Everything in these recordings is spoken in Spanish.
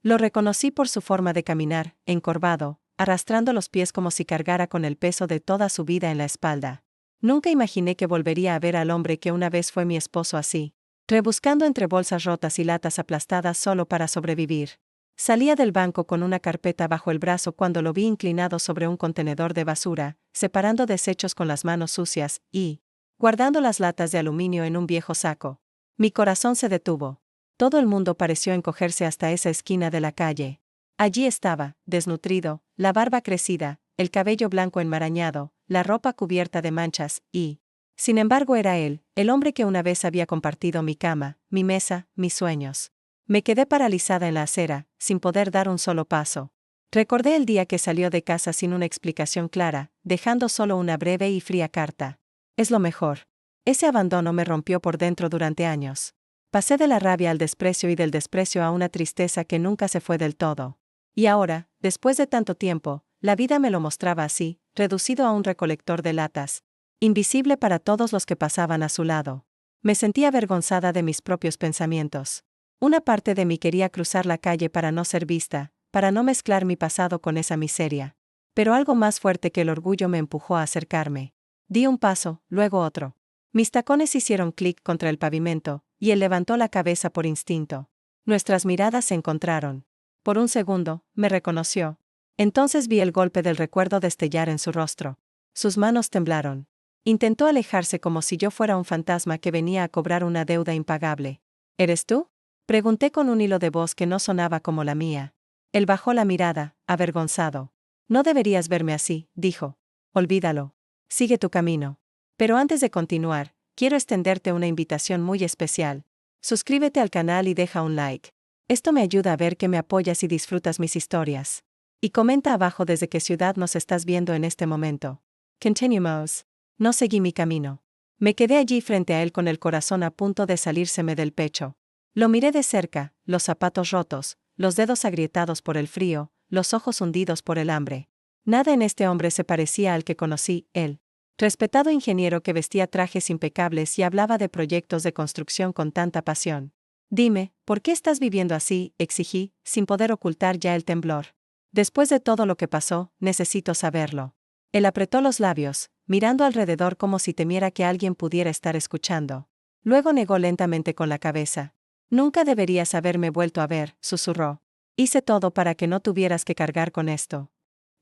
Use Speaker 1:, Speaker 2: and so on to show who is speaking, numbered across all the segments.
Speaker 1: Lo reconocí por su forma de caminar, encorvado, arrastrando los pies como si cargara con el peso de toda su vida en la espalda. Nunca imaginé que volvería a ver al hombre que una vez fue mi esposo así, rebuscando entre bolsas rotas y latas aplastadas solo para sobrevivir. Salía del banco con una carpeta bajo el brazo cuando lo vi inclinado sobre un contenedor de basura, separando desechos con las manos sucias y guardando las latas de aluminio en un viejo saco. Mi corazón se detuvo. Todo el mundo pareció encogerse hasta esa esquina de la calle. Allí estaba, desnutrido, la barba crecida, el cabello blanco enmarañado, la ropa cubierta de manchas, y, sin embargo, era él, el hombre que una vez había compartido mi cama, mi mesa, mis sueños. Me quedé paralizada en la acera, sin poder dar un solo paso. Recordé el día que salió de casa sin una explicación clara, dejando solo una breve y fría carta. Es lo mejor. Ese abandono me rompió por dentro durante años. Pasé de la rabia al desprecio y del desprecio a una tristeza que nunca se fue del todo. Y ahora, después de tanto tiempo, la vida me lo mostraba así, reducido a un recolector de latas, invisible para todos los que pasaban a su lado. Me sentía avergonzada de mis propios pensamientos. Una parte de mí quería cruzar la calle para no ser vista, para no mezclar mi pasado con esa miseria. Pero algo más fuerte que el orgullo me empujó a acercarme. Di un paso, luego otro. Mis tacones hicieron clic contra el pavimento, y él levantó la cabeza por instinto. Nuestras miradas se encontraron. Por un segundo, me reconoció. Entonces vi el golpe del recuerdo destellar en su rostro. Sus manos temblaron. Intentó alejarse como si yo fuera un fantasma que venía a cobrar una deuda impagable. ¿Eres tú?, pregunté con un hilo de voz que no sonaba como la mía. Él bajó la mirada, avergonzado. No deberías verme así, dijo. Olvídalo. Sigue tu camino. Pero antes de continuar, quiero extenderte una invitación muy especial. Suscríbete al canal y deja un like. Esto me ayuda a ver que me apoyas y disfrutas mis historias. Y comenta abajo desde qué ciudad nos estás viendo en este momento. Continuemos. No seguí mi camino. Me quedé allí frente a él con el corazón a punto de salírseme del pecho. Lo miré de cerca, los zapatos rotos, los dedos agrietados por el frío, los ojos hundidos por el hambre. Nada en este hombre se parecía al que conocí, él. Respetado ingeniero que vestía trajes impecables y hablaba de proyectos de construcción con tanta pasión. Dime, ¿por qué estás viviendo así?, exigí, sin poder ocultar ya el temblor. Después de todo lo que pasó, necesito saberlo. Él apretó los labios, mirando alrededor como si temiera que alguien pudiera estar escuchando. Luego negó lentamente con la cabeza. Nunca deberías haberme vuelto a ver, susurró. Hice todo para que no tuvieras que cargar con esto.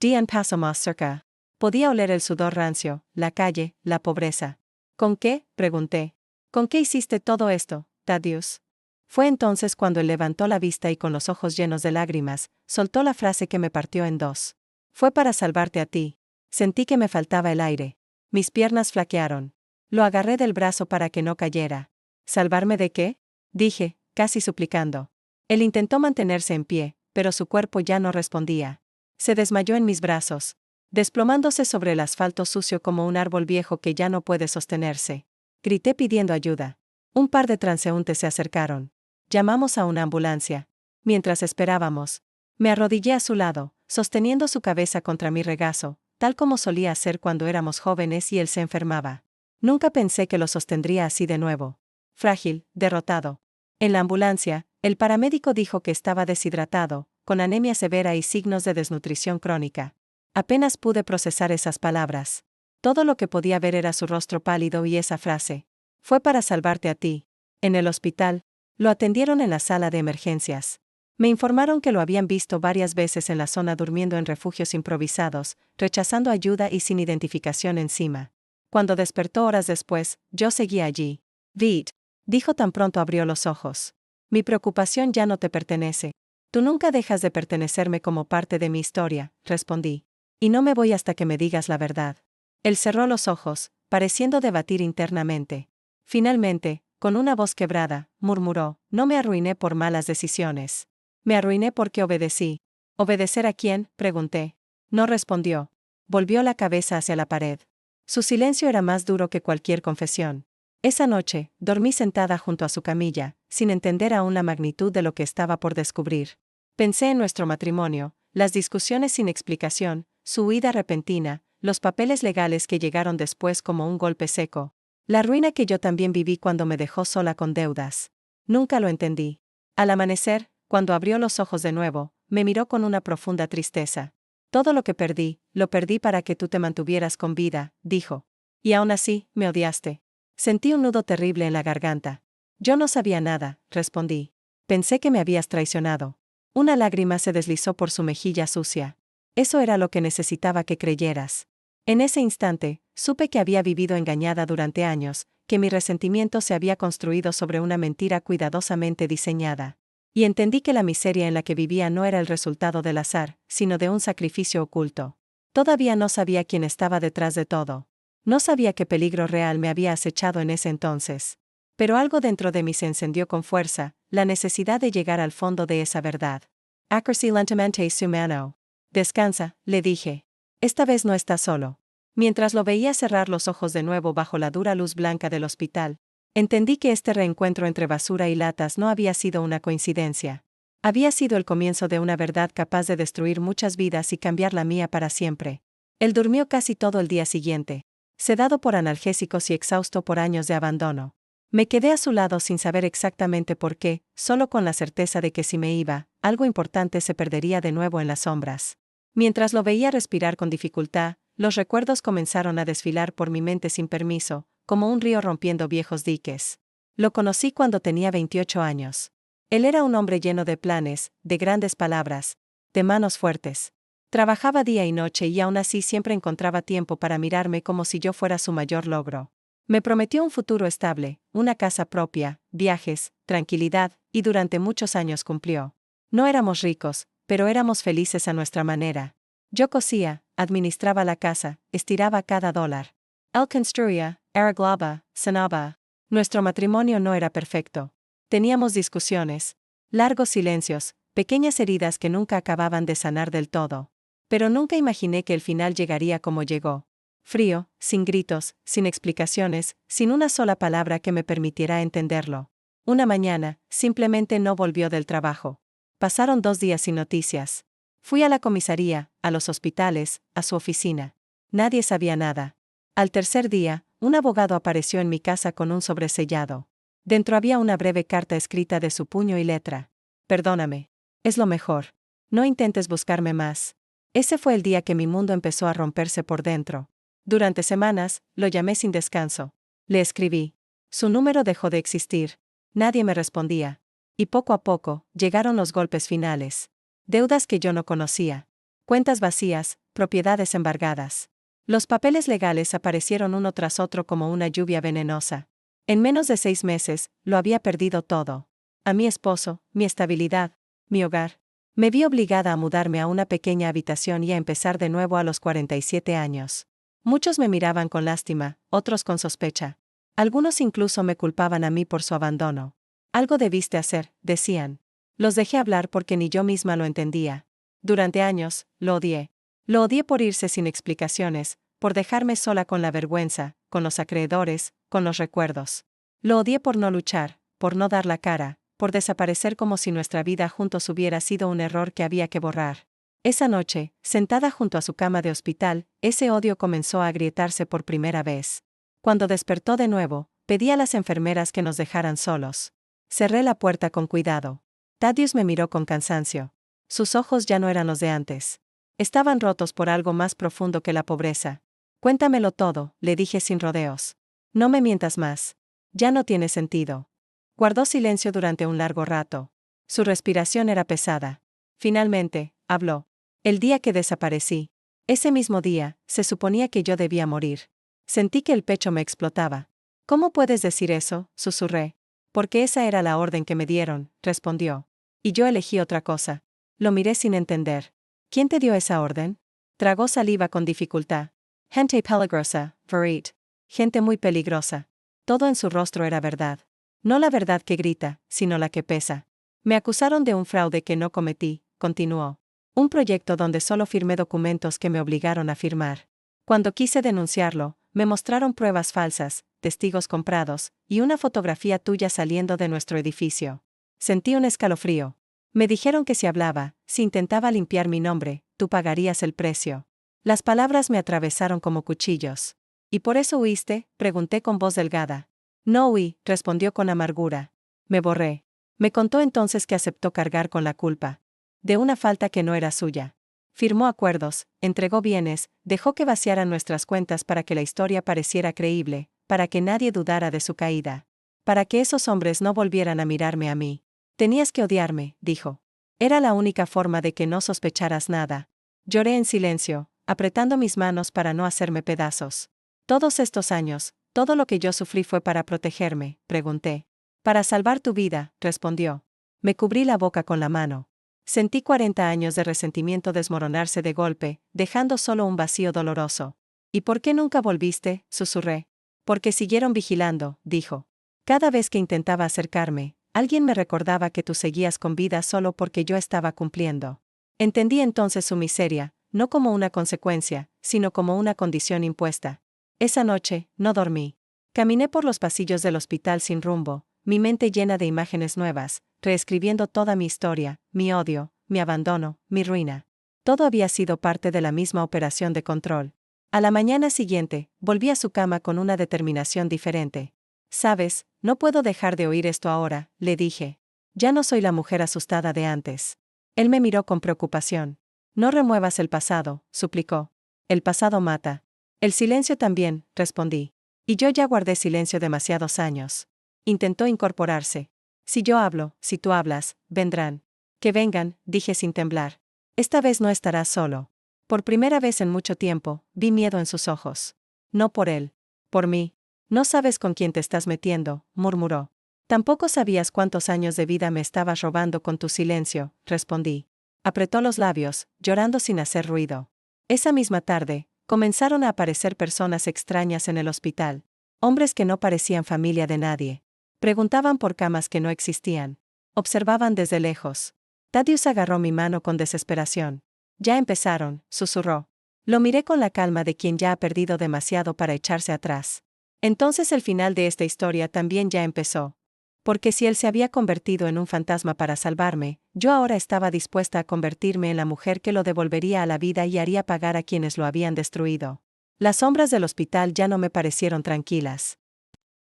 Speaker 1: Día pasó más cerca. Podía oler el sudor rancio, la calle, la pobreza. ¿Con qué?, pregunté. ¿Con qué hiciste todo esto, Thaddeus? Fue entonces cuando él levantó la vista y con los ojos llenos de lágrimas, soltó la frase que me partió en dos. Fue para salvarte a ti. Sentí que me faltaba el aire. Mis piernas flaquearon. Lo agarré del brazo para que no cayera. ¿Salvarme de qué?, dije, casi suplicando. Él intentó mantenerse en pie, pero su cuerpo ya no respondía. Se desmayó en mis brazos, desplomándose sobre el asfalto sucio como un árbol viejo que ya no puede sostenerse. Grité pidiendo ayuda. Un par de transeúntes se acercaron. Llamamos a una ambulancia. Mientras esperábamos, me arrodillé a su lado, sosteniendo su cabeza contra mi regazo, tal como solía hacer cuando éramos jóvenes y él se enfermaba. Nunca pensé que lo sostendría así de nuevo. Frágil, derrotado. En la ambulancia, el paramédico dijo que estaba deshidratado, con anemia severa y signos de desnutrición crónica. Apenas pude procesar esas palabras. Todo lo que podía ver era su rostro pálido y esa frase. Fue para salvarte a ti. En el hospital, lo atendieron en la sala de emergencias. Me informaron que lo habían visto varias veces en la zona durmiendo en refugios improvisados, rechazando ayuda y sin identificación encima. Cuando despertó horas después, yo seguía allí. Vid, dijo tan pronto abrió los ojos. Mi preocupación ya no te pertenece. Tú nunca dejas de pertenecerme como parte de mi historia, respondí. Y no me voy hasta que me digas la verdad. Él cerró los ojos, pareciendo debatir internamente. Finalmente, con una voz quebrada, murmuró, no me arruiné por malas decisiones. Me arruiné porque obedecí. ¿Obedecer a quién?, pregunté. No respondió. Volvió la cabeza hacia la pared. Su silencio era más duro que cualquier confesión. Esa noche, dormí sentada junto a su camilla, sin entender aún la magnitud de lo que estaba por descubrir. Pensé en nuestro matrimonio, las discusiones sin explicación, su huida repentina, los papeles legales que llegaron después como un golpe seco. La ruina que yo también viví cuando me dejó sola con deudas. Nunca lo entendí. Al amanecer, Cuando abrió los ojos de nuevo, me miró con una profunda tristeza. Todo lo que perdí, lo perdí para que tú te mantuvieras con vida, dijo. Y aún así, me odiaste. Sentí un nudo terrible en la garganta. Yo no sabía nada, respondí. Pensé que me habías traicionado. Una lágrima se deslizó por su mejilla sucia. Eso era lo que necesitaba que creyeras. En ese instante, supe que había vivido engañada durante años, que mi resentimiento se había construido sobre una mentira cuidadosamente diseñada. Y entendí que la miseria en la que vivía no era el resultado del azar, sino de un sacrificio oculto. Todavía no sabía quién estaba detrás de todo. No sabía qué peligro real me había acechado en ese entonces. Pero algo dentro de mí se encendió con fuerza, la necesidad de llegar al fondo de esa verdad. Acursi lentamente su mano. Descansa, le dije. Esta vez no estás solo. Mientras lo veía cerrar los ojos de nuevo bajo la dura luz blanca del hospital, entendí que este reencuentro entre basura y latas no había sido una coincidencia. Había sido el comienzo de una verdad capaz de destruir muchas vidas y cambiar la mía para siempre. Él durmió casi todo el día siguiente, sedado por analgésicos y exhausto por años de abandono. Me quedé a su lado sin saber exactamente por qué, solo con la certeza de que si me iba, algo importante se perdería de nuevo en las sombras. Mientras lo veía respirar con dificultad, los recuerdos comenzaron a desfilar por mi mente sin permiso, como un río rompiendo viejos diques. Lo conocí cuando tenía 28 años. Él era un hombre lleno de planes, de grandes palabras, de manos fuertes. Trabajaba día y noche y aún así siempre encontraba tiempo para mirarme como si yo fuera su mayor logro. Me prometió un futuro estable, una casa propia, viajes, tranquilidad, y durante muchos años cumplió. No éramos ricos, pero éramos felices a nuestra manera. Yo cosía, administraba la casa, estiraba cada dólar. Él construía, arreglaba, sanaba. Nuestro matrimonio no era perfecto. Teníamos discusiones, largos silencios, pequeñas heridas que nunca acababan de sanar del todo. Pero nunca imaginé que el final llegaría como llegó. Frío, sin gritos, sin explicaciones, sin una sola palabra que me permitiera entenderlo. Una mañana, simplemente no volvió del trabajo. Pasaron 2 días sin noticias. Fui a la comisaría, a los hospitales, a su oficina. Nadie sabía nada. Al tercer día, un abogado apareció en mi casa con un sobresellado. Dentro había una breve carta escrita de su puño y letra. Perdóname. Es lo mejor. No intentes buscarme más. Ese fue el día que mi mundo empezó a romperse por dentro. Durante semanas, lo llamé sin descanso. Le escribí. Su número dejó de existir. Nadie me respondía. Y poco a poco, llegaron los golpes finales. Deudas que yo no conocía. Cuentas vacías, propiedades embargadas. Los papeles legales aparecieron uno tras otro como una lluvia venenosa. En menos de 6 meses, lo había perdido todo. A mi esposo, mi estabilidad, mi hogar. Me vi obligada a mudarme a una pequeña habitación y a empezar de nuevo a los 47 años. Muchos me miraban con lástima, otros con sospecha. Algunos incluso me culpaban a mí por su abandono. Algo debiste hacer, decían. Los dejé hablar porque ni yo misma lo entendía. Durante años, lo odié. Lo odié por irse sin explicaciones, por dejarme sola con la vergüenza, con los acreedores, con los recuerdos. Lo odié por no luchar, por no dar la cara, por desaparecer como si nuestra vida juntos hubiera sido un error que había que borrar. Esa noche, sentada junto a su cama de hospital, ese odio comenzó a agrietarse por primera vez. Cuando despertó de nuevo, pedí a las enfermeras que nos dejaran solos. Cerré la puerta con cuidado. Thaddeus me miró con cansancio. Sus ojos ya no eran los de antes. Estaban rotos por algo más profundo que la pobreza. Cuéntamelo todo, le dije sin rodeos. No me mientas más. Ya no tiene sentido. Guardó silencio durante un largo rato. Su respiración era pesada. Finalmente, habló. El día que desaparecí. Ese mismo día, se suponía que yo debía morir. Sentí que el pecho me explotaba. ¿Cómo puedes decir eso?, susurré. Porque esa era la orden que me dieron, respondió. Y yo elegí otra cosa. Lo miré sin entender. ¿Quién te dio esa orden? Tragó saliva con dificultad. Gente peligrosa, Verit. Gente muy peligrosa. Todo en su rostro era verdad. No la verdad que grita, sino la que pesa. Me acusaron de un fraude que no cometí, continuó. Un proyecto donde solo firmé documentos que me obligaron a firmar. Cuando quise denunciarlo, me mostraron pruebas falsas, testigos comprados, y una fotografía tuya saliendo de nuestro edificio. Sentí un escalofrío. Me dijeron que si hablaba, si intentaba limpiar mi nombre, tú pagarías el precio. Las palabras me atravesaron como cuchillos. ¿Y por eso huiste?, pregunté con voz delgada. No huí, respondió con amargura. Me borré. Me contó entonces que aceptó cargar con la culpa de una falta que no era suya. Firmó acuerdos, entregó bienes, dejó que vaciaran nuestras cuentas para que la historia pareciera creíble, para que nadie dudara de su caída. Para que esos hombres no volvieran a mirarme a mí. Tenías que odiarme, dijo. Era la única forma de que no sospecharas nada. Lloré en silencio, apretando mis manos para no hacerme pedazos. Todos estos años, todo lo que yo sufrí fue para protegerme, pregunté. Para salvar tu vida, respondió. Me cubrí la boca con la mano. Sentí 40 años de resentimiento desmoronarse de golpe, dejando solo un vacío doloroso. ¿Y por qué nunca volviste?, susurré. Porque siguieron vigilando, dijo. Cada vez que intentaba acercarme, alguien me recordaba que tú seguías con vida solo porque yo estaba cumpliendo. Entendí entonces su miseria, no como una consecuencia, sino como una condición impuesta. Esa noche, no dormí. Caminé por los pasillos del hospital sin rumbo, mi mente llena de imágenes nuevas, reescribiendo toda mi historia, mi odio, mi abandono, mi ruina. Todo había sido parte de la misma operación de control. A la mañana siguiente, volví a su cama con una determinación diferente. Sabes, no puedo dejar de oír esto ahora, le dije. Ya no soy la mujer asustada de antes. Él me miró con preocupación. No remuevas el pasado, suplicó. El pasado mata. El silencio también, respondí. Y yo ya guardé silencio demasiados años. Intentó incorporarse. Si yo hablo, si tú hablas, vendrán. Que vengan, dije sin temblar. Esta vez no estarás solo. Por primera vez en mucho tiempo, vi miedo en sus ojos. No por él. Por mí. No sabes con quién te estás metiendo, murmuró. Tampoco sabías cuántos años de vida me estabas robando con tu silencio, respondí. Apretó los labios, llorando sin hacer ruido. Esa misma tarde, comenzaron a aparecer personas extrañas en el hospital. Hombres que no parecían familia de nadie. Preguntaban por camas que no existían. Observaban desde lejos. Thaddeus agarró mi mano con desesperación. Ya empezaron, susurró. Lo miré con la calma de quien ya ha perdido demasiado para echarse atrás. Entonces el final de esta historia también ya empezó. Porque si él se había convertido en un fantasma para salvarme, yo ahora estaba dispuesta a convertirme en la mujer que lo devolvería a la vida y haría pagar a quienes lo habían destruido. Las sombras del hospital ya no me parecieron tranquilas.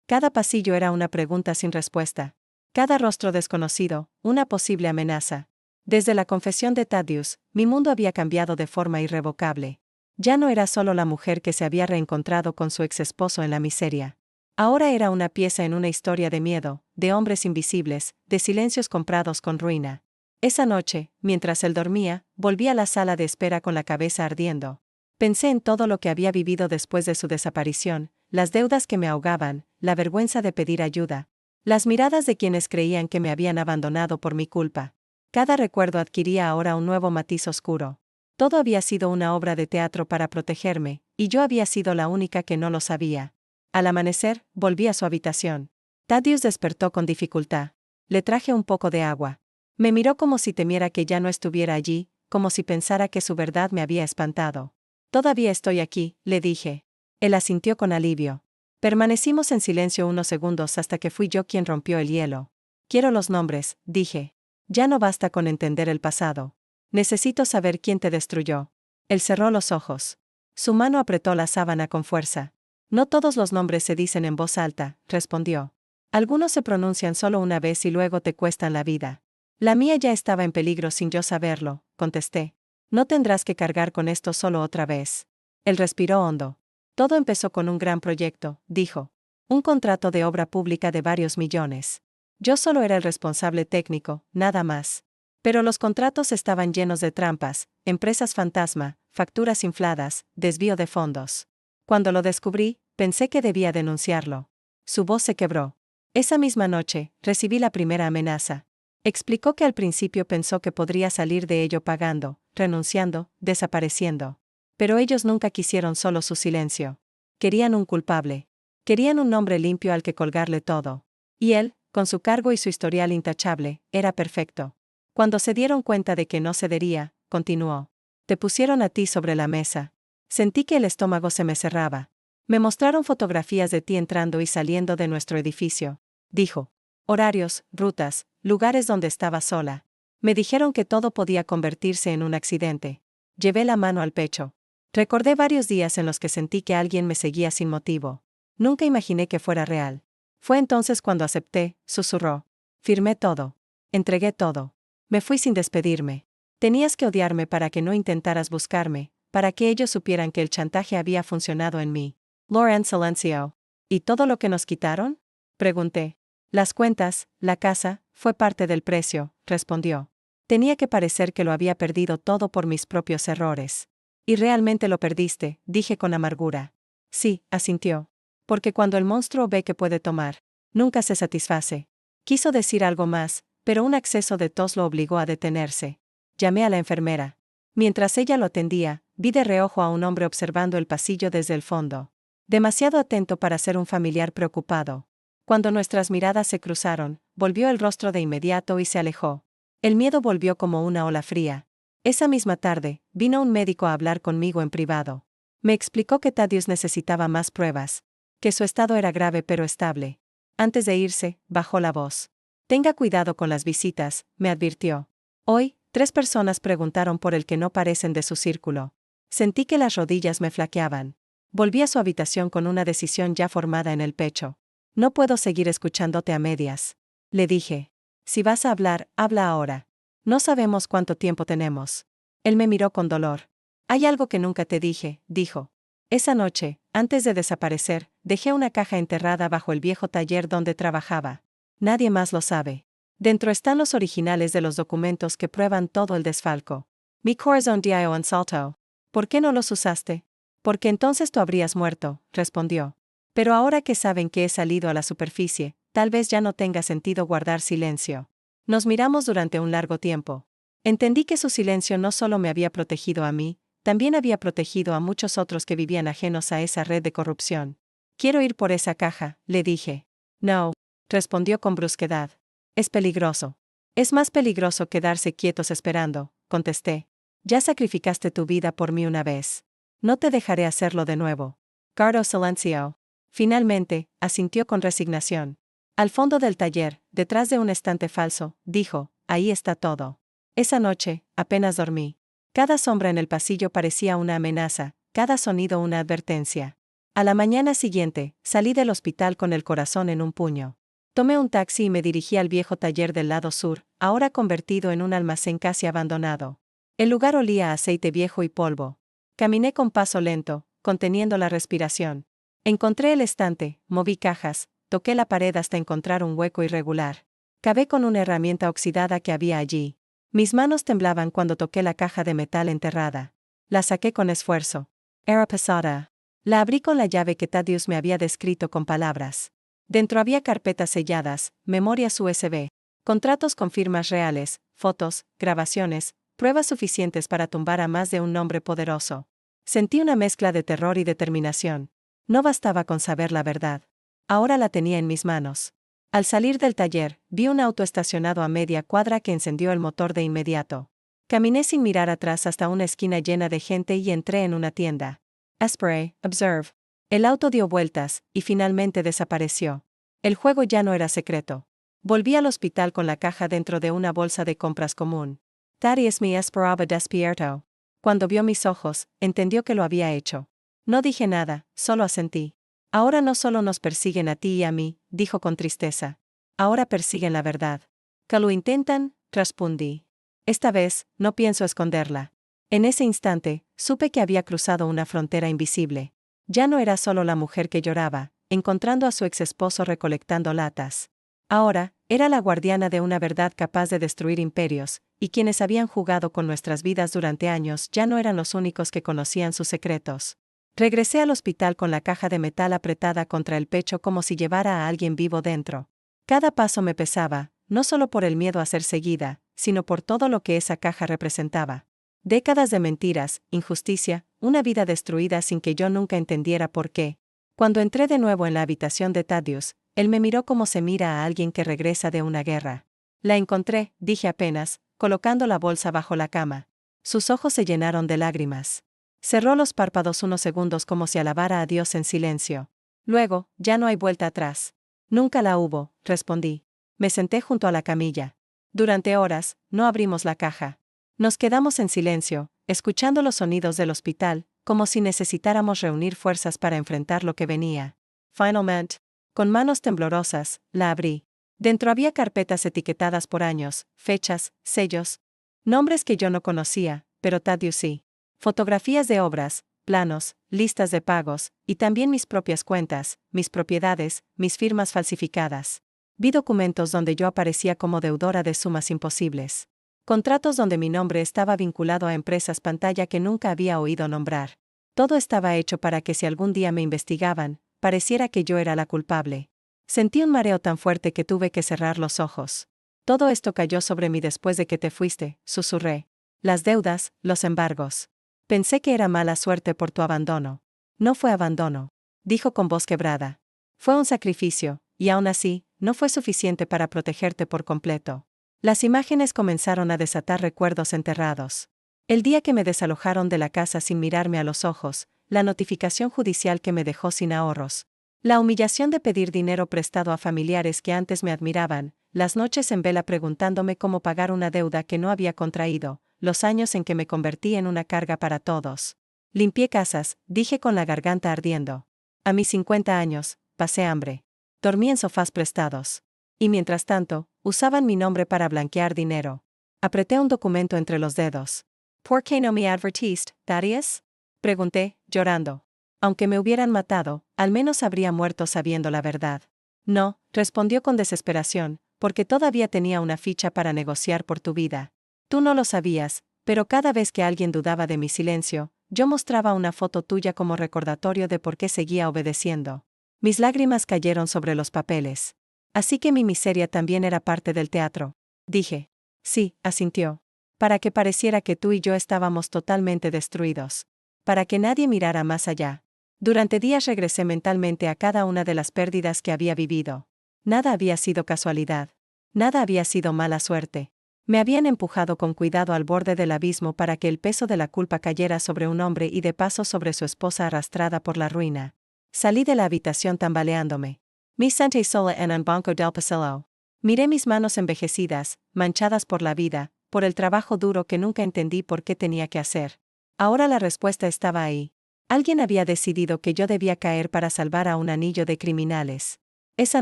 Speaker 1: Cada pasillo era una pregunta sin respuesta. Cada rostro desconocido, una posible amenaza. Desde la confesión de Thaddeus, mi mundo había cambiado de forma irrevocable. Ya no era solo la mujer que se había reencontrado con su ex esposo en la miseria. Ahora era una pieza en una historia de miedo, de hombres invisibles, de silencios comprados con ruina. Esa noche, mientras él dormía, volví a la sala de espera con la cabeza ardiendo. Pensé en todo lo que había vivido después de su desaparición, las deudas que me ahogaban, la vergüenza de pedir ayuda, las miradas de quienes creían que me habían abandonado por mi culpa. Cada recuerdo adquiría ahora un nuevo matiz oscuro. Todo había sido una obra de teatro para protegerme, y yo había sido la única que no lo sabía. Al amanecer, volví a su habitación. Thaddeus despertó con dificultad. Le traje un poco de agua. Me miró como si temiera que ya no estuviera allí, como si pensara que su verdad me había espantado. Todavía estoy aquí, le dije. Él asintió con alivio. Permanecimos en silencio unos segundos hasta que fui yo quien rompió el hielo. Quiero los nombres, dije. Ya no basta con entender el pasado. Necesito saber quién te destruyó. Él cerró los ojos. Su mano apretó la sábana con fuerza. No todos los nombres se dicen en voz alta, respondió. Algunos se pronuncian solo una vez y luego te cuestan la vida. La mía ya estaba en peligro sin yo saberlo, contesté. No tendrás que cargar con esto solo otra vez. Él respiró hondo. Todo empezó con un gran proyecto, dijo. Un contrato de obra pública de varios millones. Yo solo era el responsable técnico, nada más. Pero los contratos estaban llenos de trampas, empresas fantasma, facturas infladas, desvío de fondos. Cuando lo descubrí, pensé que debía denunciarlo. Su voz se quebró. Esa misma noche, recibí la primera amenaza. Explicó que al principio pensó que podría salir de ello pagando, renunciando, desapareciendo. Pero ellos nunca quisieron solo su silencio. Querían un culpable. Querían un nombre limpio al que colgarle todo. Y él, con su cargo y su historial intachable, era perfecto. Cuando se dieron cuenta de que no cedería, continuó. Te pusieron a ti sobre la mesa. Sentí que el estómago se me cerraba. Me mostraron fotografías de ti entrando y saliendo de nuestro edificio. Dijo. Horarios, rutas, lugares donde estaba sola. Me dijeron que todo podía convertirse en un accidente. Llevé la mano al pecho. Recordé varios días en los que sentí que alguien me seguía sin motivo. Nunca imaginé que fuera real. Fue entonces cuando acepté, susurró. Firmé todo. Entregué todo. Me fui sin despedirme. Tenías que odiarme para que no intentaras buscarme, para que ellos supieran que el chantaje había funcionado en mí. Lauren silenció. ¿Y todo lo que nos quitaron? Pregunté. Las cuentas, la casa, fue parte del precio, respondió. Tenía que parecer que lo había perdido todo por mis propios errores. Y realmente lo perdiste, dije con amargura. Sí, asintió. Porque cuando el monstruo ve que puede tomar, nunca se satisface. Quiso decir algo más, pero un acceso de tos lo obligó a detenerse. Llamé a la enfermera. Mientras ella lo atendía, vi de reojo a un hombre observando el pasillo desde el fondo. Demasiado atento para ser un familiar preocupado. Cuando nuestras miradas se cruzaron, volvió el rostro de inmediato y se alejó. El miedo volvió como una ola fría. Esa misma tarde, vino un médico a hablar conmigo en privado. Me explicó que Thaddeus necesitaba más pruebas, que su estado era grave pero estable. Antes de irse, bajó la voz. Tenga cuidado con las visitas, me advirtió. Hoy, 3 personas preguntaron por el que no parecen de su círculo. Sentí que las rodillas me flaqueaban. Volví a su habitación con una decisión ya formada en el pecho. No puedo seguir escuchándote a medias. Le dije. Si vas a hablar, habla ahora. No sabemos cuánto tiempo tenemos. Él me miró con dolor. Hay algo que nunca te dije, dijo. Esa noche, antes de desaparecer, dejé una caja enterrada bajo el viejo taller donde trabajaba. Nadie más lo sabe. Dentro están los originales de los documentos que prueban todo el desfalco. Mi corazón dio un salto. ¿Por qué no los usaste? Porque entonces tú habrías muerto, respondió. Pero ahora que saben que he salido a la superficie, tal vez ya no tenga sentido guardar silencio. Nos miramos durante un largo tiempo. Entendí que su silencio no solo me había protegido a mí, también había protegido a muchos otros que vivían ajenos a esa red de corrupción. Quiero ir por esa caja, le dije. No, respondió con brusquedad. Es peligroso. Es más peligroso quedarse quietos esperando, contesté. Ya sacrificaste tu vida por mí una vez. No te dejaré hacerlo de nuevo. Guardó silencio. Finalmente, asintió con resignación. Al fondo del taller, detrás de un estante falso, dijo, ahí está todo. Esa noche, apenas dormí. Cada sombra en el pasillo parecía una amenaza, cada sonido una advertencia. A la mañana siguiente, salí del hospital con el corazón en un puño. Tomé un taxi y me dirigí al viejo taller del lado sur, ahora convertido en un almacén casi abandonado. El lugar olía a aceite viejo y polvo. Caminé con paso lento, conteniendo la respiración. Encontré el estante, moví cajas, toqué la pared hasta encontrar un hueco irregular. Cavé con una herramienta oxidada que había allí. Mis manos temblaban cuando toqué la caja de metal enterrada. La saqué con esfuerzo. Era pesada. La abrí con la llave que Thaddeus me había descrito con palabras. Dentro había carpetas selladas, memorias USB, contratos con firmas reales, fotos, grabaciones, pruebas suficientes para tumbar a más de un hombre poderoso. Sentí una mezcla de terror y determinación. No bastaba con saber la verdad. Ahora la tenía en mis manos. Al salir del taller, vi un auto estacionado a media cuadra que encendió el motor de inmediato. Caminé sin mirar atrás hasta una esquina llena de gente y entré en una tienda. Esperé, observe. El auto dio vueltas, y finalmente desapareció. El juego ya no era secreto. Volví al hospital con la caja dentro de una bolsa de compras común. Thaddeus me esperaba despierto. Cuando vio mis ojos, entendió que lo había hecho. No dije nada, solo asentí. Ahora no solo nos persiguen a ti y a mí, dijo con tristeza. Ahora persiguen la verdad. ¿Que lo intentan? Respondí. Esta vez, no pienso esconderla. En ese instante, supe que había cruzado una frontera invisible. Ya no era solo la mujer que lloraba, encontrando a su ex esposo recolectando latas. Ahora, era la guardiana de una verdad capaz de destruir imperios, y quienes habían jugado con nuestras vidas durante años ya no eran los únicos que conocían sus secretos. Regresé al hospital con la caja de metal apretada contra el pecho como si llevara a alguien vivo dentro. Cada paso me pesaba, no solo por el miedo a ser seguida, sino por todo lo que esa caja representaba. Décadas de mentiras, injusticia, una vida destruida sin que yo nunca entendiera por qué. Cuando entré de nuevo en la habitación de Thaddeus, él me miró como se mira a alguien que regresa de una guerra. La encontré, dije apenas, colocando la bolsa bajo la cama. Sus ojos se llenaron de lágrimas. Cerró los párpados unos segundos como si alabara a Dios en silencio. Luego, ya no hay vuelta atrás. Nunca la hubo, respondí. Me senté junto a la camilla. Durante horas, no abrimos la caja. Nos quedamos en silencio, escuchando los sonidos del hospital, como si necesitáramos reunir fuerzas para enfrentar lo que venía. Finalmente, con manos temblorosas, la abrí. Dentro había carpetas etiquetadas por años, fechas, sellos, nombres que yo no conocía, pero Thaddeus sí. Fotografías de obras, planos, listas de pagos, y también mis propias cuentas, mis propiedades, mis firmas falsificadas. Vi documentos donde yo aparecía como deudora de sumas imposibles. Contratos donde mi nombre estaba vinculado a empresas pantalla que nunca había oído nombrar. Todo estaba hecho para que si algún día me investigaban, pareciera que yo era la culpable. Sentí un mareo tan fuerte que tuve que cerrar los ojos. Todo esto cayó sobre mí después de que te fuiste, susurré. Las deudas, los embargos. Pensé que era mala suerte por tu abandono. No fue abandono, dijo con voz quebrada. Fue un sacrificio, y aún así, no fue suficiente para protegerte por completo. Las imágenes comenzaron a desatar recuerdos enterrados. El día que me desalojaron de la casa sin mirarme a los ojos, la notificación judicial que me dejó sin ahorros. La humillación de pedir dinero prestado a familiares que antes me admiraban, las noches en vela preguntándome cómo pagar una deuda que no había contraído, los años en que me convertí en una carga para todos. Limpié casas, dije con la garganta ardiendo. A mis 50 años, pasé hambre. Dormí en sofás prestados. Y mientras tanto, usaban mi nombre para blanquear dinero. Apreté un documento entre los dedos. ¿Por qué no me advertiste, Thaddeus? Pregunté, llorando. Aunque me hubieran matado, al menos habría muerto sabiendo la verdad. No, respondió con desesperación, porque todavía tenía una ficha para negociar por tu vida. Tú no lo sabías, pero cada vez que alguien dudaba de mi silencio, yo mostraba una foto tuya como recordatorio de por qué seguía obedeciendo. Mis lágrimas cayeron sobre los papeles. Así que mi miseria también era parte del teatro. Dije. Sí, asintió. Para que pareciera que tú y yo estábamos totalmente destruidos. Para que nadie mirara más allá. Durante días regresé mentalmente a cada una de las pérdidas que había vivido. Nada había sido casualidad. Nada había sido mala suerte. Me habían empujado con cuidado al borde del abismo para que el peso de la culpa cayera sobre un hombre y de paso sobre su esposa arrastrada por la ruina. Salí de la habitación tambaleándome. Me senté sola en un banco del pasillo. Miré mis manos envejecidas, manchadas por la vida, por el trabajo duro que nunca entendí por qué tenía que hacer. Ahora la respuesta estaba ahí. Alguien había decidido que yo debía caer para salvar a un anillo de criminales. Esa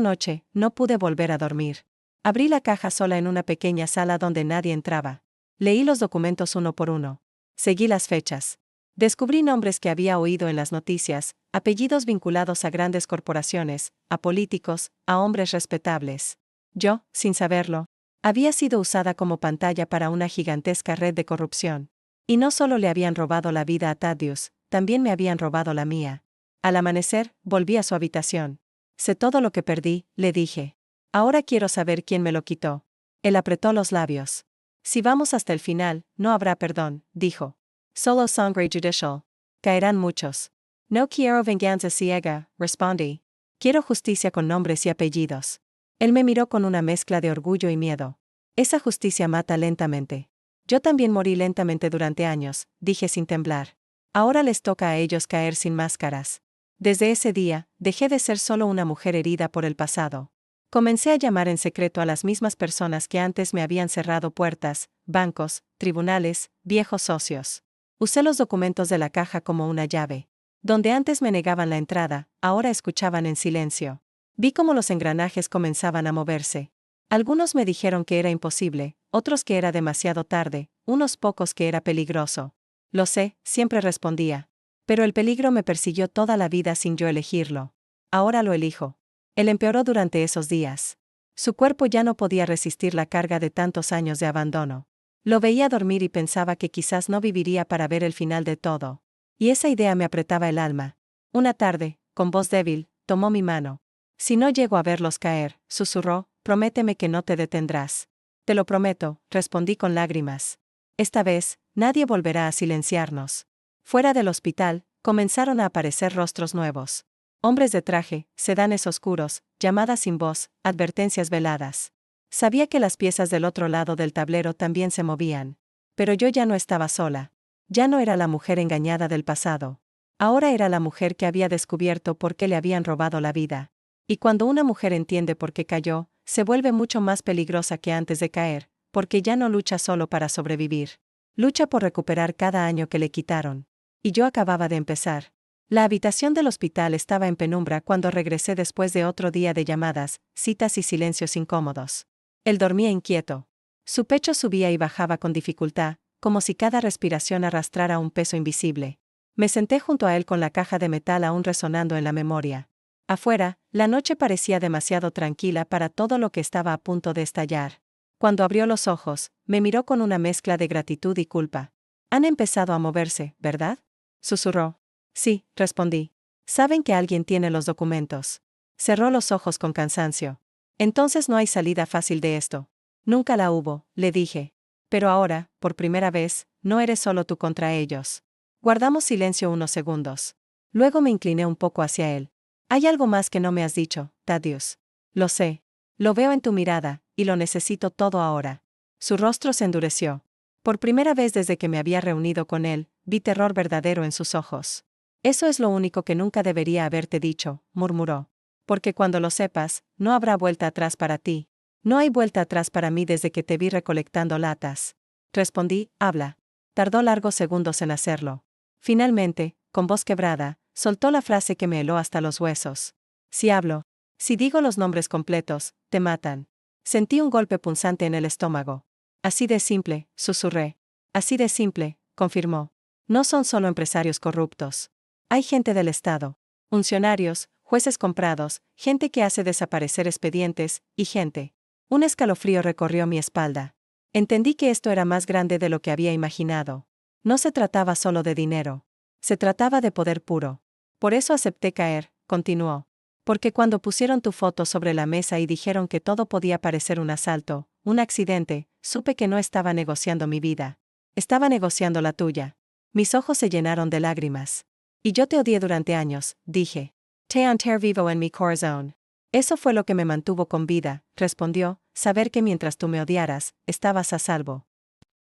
Speaker 1: noche, no pude volver a dormir. Abrí la caja sola en una pequeña sala donde nadie entraba. Leí los documentos uno por uno. Seguí las fechas. Descubrí nombres que había oído en las noticias, apellidos vinculados a grandes corporaciones, a políticos, a hombres respetables. Yo, sin saberlo, había sido usada como pantalla para una gigantesca red de corrupción. Y no solo le habían robado la vida a Thaddeus, también me habían robado la mía. Al amanecer, volví a su habitación. Sé todo lo que perdí, le dije. Ahora quiero saber quién me lo quitó. Él apretó los labios. Si vamos hasta el final, no habrá perdón, dijo. Solo sangre judicial. Caerán muchos. No quiero venganza ciega, respondí. Quiero justicia con nombres y apellidos. Él me miró con una mezcla de orgullo y miedo. Esa justicia mata lentamente. Yo también morí lentamente durante años, dije sin temblar. Ahora les toca a ellos caer sin máscaras. Desde ese día, dejé de ser solo una mujer herida por el pasado. Comencé a llamar en secreto a las mismas personas que antes me habían cerrado puertas, bancos, tribunales, viejos socios. Usé los documentos de la caja como una llave. Donde antes me negaban la entrada, ahora escuchaban en silencio. Vi cómo los engranajes comenzaban a moverse. Algunos me dijeron que era imposible, otros que era demasiado tarde, unos pocos que era peligroso. Lo sé, siempre respondía. Pero el peligro me persiguió toda la vida sin yo elegirlo. Ahora lo elijo. Él empeoró durante esos días. Su cuerpo ya no podía resistir la carga de tantos años de abandono. Lo veía dormir y pensaba que quizás no viviría para ver el final de todo. Y esa idea me apretaba el alma. Una tarde, con voz débil, tomó mi mano. Si no llego a verlos caer, susurró, prométeme que no te detendrás. Te lo prometo, respondí con lágrimas. Esta vez, nadie volverá a silenciarnos. Fuera del hospital, comenzaron a aparecer rostros nuevos. Hombres de traje, sedanes oscuros, llamadas sin voz, advertencias veladas. Sabía que las piezas del otro lado del tablero también se movían. Pero yo ya no estaba sola. Ya no era la mujer engañada del pasado. Ahora era la mujer que había descubierto por qué le habían robado la vida. Y cuando una mujer entiende por qué cayó, se vuelve mucho más peligrosa que antes de caer, porque ya no lucha solo para sobrevivir. Lucha por recuperar cada año que le quitaron. Y yo acababa de empezar. La habitación del hospital estaba en penumbra cuando regresé después de otro día de llamadas, citas y silencios incómodos. Él dormía inquieto. Su pecho subía y bajaba con dificultad, como si cada respiración arrastrara un peso invisible. Me senté junto a él con la caja de metal aún resonando en la memoria. Afuera, la noche parecía demasiado tranquila para todo lo que estaba a punto de estallar. Cuando abrió los ojos, me miró con una mezcla de gratitud y culpa. Han empezado a moverse, ¿verdad? Susurró. Sí, respondí. Saben que alguien tiene los documentos. Cerró los ojos con cansancio. Entonces no hay salida fácil de esto. Nunca la hubo, le dije. Pero ahora, por primera vez, no eres solo tú contra ellos. Guardamos silencio unos segundos. Luego me incliné un poco hacia él. Hay algo más que no me has dicho, Thaddeus. Lo sé. Lo veo en tu mirada, y lo necesito todo ahora. Su rostro se endureció. Por primera vez desde que me había reunido con él, vi terror verdadero en sus ojos. Eso es lo único que nunca debería haberte dicho, murmuró. Porque cuando lo sepas, no habrá vuelta atrás para ti. No hay vuelta atrás para mí desde que te vi recolectando latas. Respondí, habla. Tardó largos segundos en hacerlo. Finalmente, con voz quebrada, soltó la frase que me heló hasta los huesos. Si hablo, si digo los nombres completos, te matan. Sentí un golpe punzante en el estómago. Así de simple, susurré. Así de simple, confirmó. No son solo empresarios corruptos. Hay gente del Estado. Funcionarios, jueces comprados, gente que hace desaparecer expedientes, y gente. Un escalofrío recorrió mi espalda. Entendí que esto era más grande de lo que había imaginado. No se trataba solo de dinero. Se trataba de poder puro. Por eso acepté caer, continuó. Porque cuando pusieron tu foto sobre la mesa y dijeron que todo podía parecer un asalto, un accidente, supe que no estaba negociando mi vida. Estaba negociando la tuya. Mis ojos se llenaron de lágrimas. Y yo te odié durante años, dije. Te enterré vivo en mi corazón. Eso fue lo que me mantuvo con vida, respondió, saber que mientras tú me odiaras, estabas a salvo.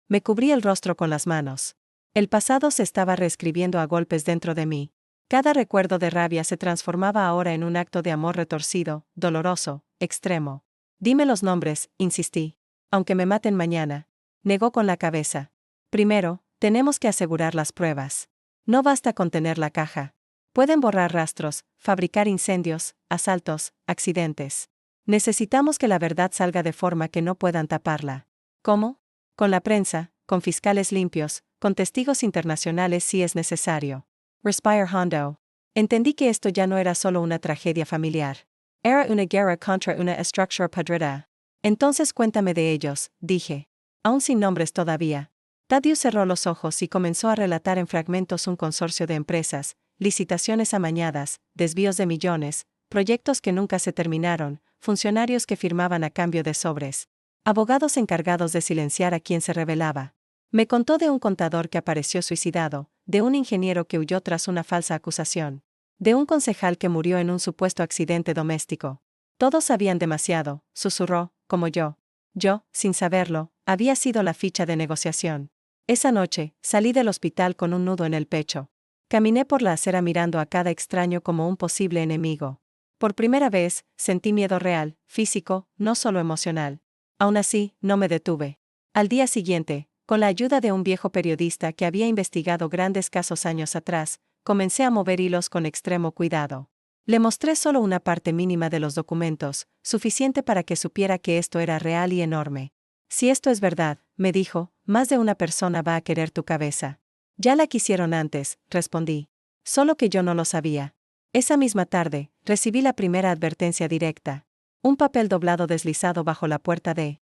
Speaker 1: Me cubrí el rostro con las manos. El pasado se estaba reescribiendo a golpes dentro de mí. Cada recuerdo de rabia se transformaba ahora en un acto de amor retorcido, doloroso, extremo. Dime los nombres, insistí. Aunque me maten mañana. Negó con la cabeza. Primero, tenemos que asegurar las pruebas. No basta con tener la caja. Pueden borrar rastros, fabricar incendios, asaltos, accidentes. Necesitamos que la verdad salga de forma que no puedan taparla. ¿Cómo? Con la prensa, con fiscales limpios, con testigos internacionales si es necesario. Respire hondo. Entendí que esto ya no era solo una tragedia familiar. Era una guerra contra una estructura podrida. Entonces cuéntame de ellos, dije. Aún sin nombres todavía. Thaddeus cerró los ojos y comenzó a relatar en fragmentos un consorcio de empresas, licitaciones amañadas, desvíos de millones, proyectos que nunca se terminaron, funcionarios que firmaban a cambio de sobres, abogados encargados de silenciar a quien se rebelaba. Me contó de un contador que apareció suicidado, de un ingeniero que huyó tras una falsa acusación, de un concejal que murió en un supuesto accidente doméstico. Todos sabían demasiado, susurró, como yo. Yo, sin saberlo, había sido la ficha de negociación. Esa noche, salí del hospital con un nudo en el pecho. Caminé por la acera mirando a cada extraño como un posible enemigo. Por primera vez, sentí miedo real, físico, no solo emocional. Aún así, no me detuve. Al día siguiente, con la ayuda de un viejo periodista que había investigado grandes casos años atrás, comencé a mover hilos con extremo cuidado. Le mostré solo una parte mínima de los documentos, suficiente para que supiera que esto era real y enorme. Si esto es verdad, me dijo, más de una persona va a querer tu cabeza. Ya la quisieron antes, respondí. Solo que yo no lo sabía. Esa misma tarde, recibí la primera advertencia directa. Un papel doblado deslizado bajo la puerta de